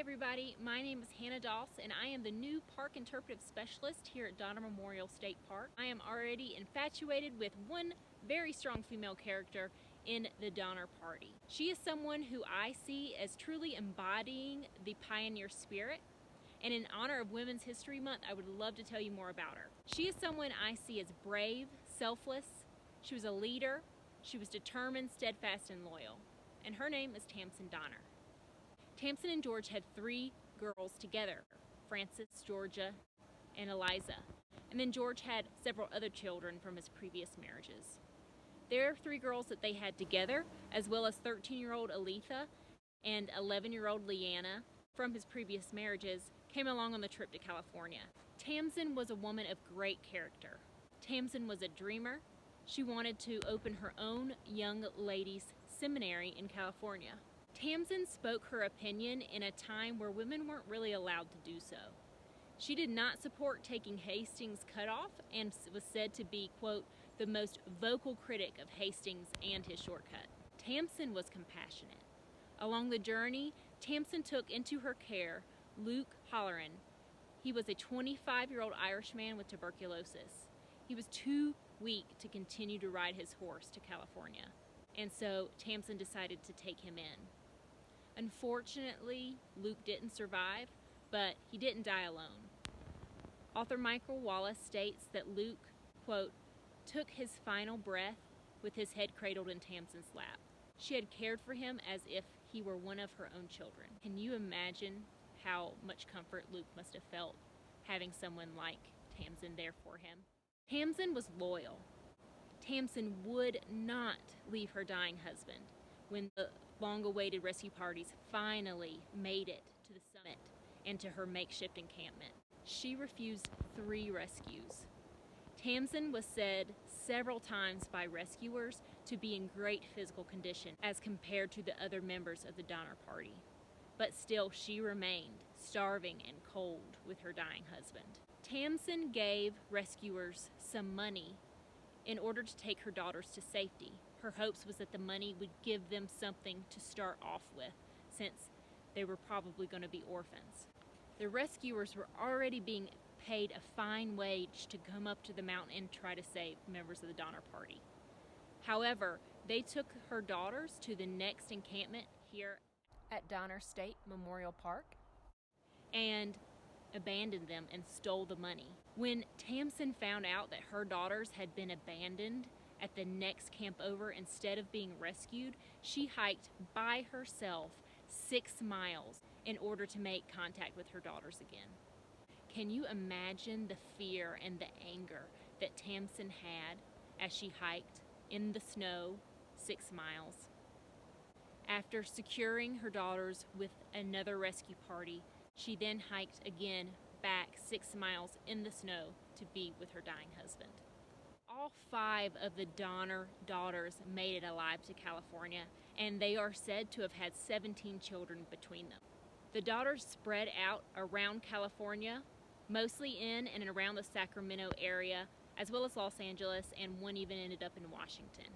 everybody, my name is Hannah Doss and I am the new Park Interpretive Specialist here at Donner Memorial State Park. I am already infatuated with one very strong female character in the Donner Party. She is someone who I see as truly embodying the pioneer spirit, and in honor of Women's History Month, I would love to tell you more about her. She is someone I see as brave, selfless. She was a leader. She was determined, steadfast, and loyal. And her name is Tamsen Donner. Tamsen and George had 3 girls together, Frances, Georgia, and Eliza. And then George had several other children from his previous marriages. Their 3 girls that they had together, as well as 13-year-old Aletha and 11-year-old Leanna from his previous marriages, came along on the trip to California. Tamsen was a woman of great character. Tamsen was a dreamer. She wanted to open her own young ladies' seminary in California. Tamsen spoke her opinion in a time where women weren't really allowed to do so. She did not support taking Hastings' cutoff and was said to be, quote, the most vocal critic of Hastings and his shortcut. Tamsen was compassionate. Along the journey, Tamsen took into her care Luke Halloran. He was a 25-year-old Irishman with tuberculosis. He was too weak to continue to ride his horse to California, and so Tamsen decided to take him in. Unfortunately, Luke didn't survive, but he didn't die alone. Author Michael Wallace states that Luke, quote, took his final breath with his head cradled in Tamsen's lap. She had cared for him as if he were one of her own children. Can you imagine how much comfort Luke must have felt having someone like Tamsen there for him? Tamsen was loyal. Tamsen would not leave her dying husband when the long-awaited rescue parties finally made it to the summit and to her makeshift encampment. She refused 3 rescues. Tamsen was said several times by rescuers to be in great physical condition as compared to the other members of the Donner Party. But still, she remained starving and cold with her dying husband. Tamsen gave rescuers some money in order to take her daughters to safety. Her hopes was that the money would give them something to start off with, since they were probably going to be orphans. The rescuers were already being paid a fine wage to come up to the mountain and try to save members of the Donner Party. However, they took her daughters to the next encampment here at Donner State Memorial Park and abandoned them and stole the money. When Tamsen found out that her daughters had been abandoned at the next camp over instead of being rescued, she hiked by herself 6 miles in order to make contact with her daughters again. Can you imagine the fear and the anger that Tamsen had as she hiked in the snow 6 miles? After securing her daughters with another rescue party, she then hiked again back 6 miles in the snow to be with her dying husband. All 5 of the Donner daughters made it alive to California, and they are said to have had 17 children between them. The daughters spread out around California, mostly in and around the Sacramento area, as well as Los Angeles, and one even ended up in Washington.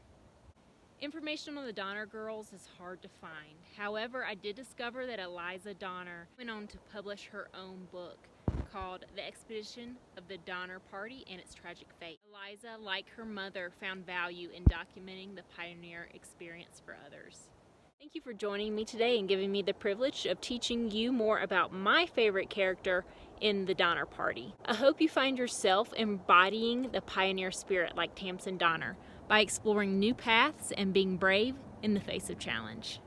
Information on the Donner girls is hard to find. However, I did discover that Eliza Donner went on to publish her own book called The Expedition of the Donner Party and Its Tragic Fate. Eliza, like her mother, found value in documenting the pioneer experience for others. Thank you for joining me today and giving me the privilege of teaching you more about my favorite character in the Donner Party. I hope you find yourself embodying the pioneer spirit like Tamsen Donner by exploring new paths and being brave in the face of challenge.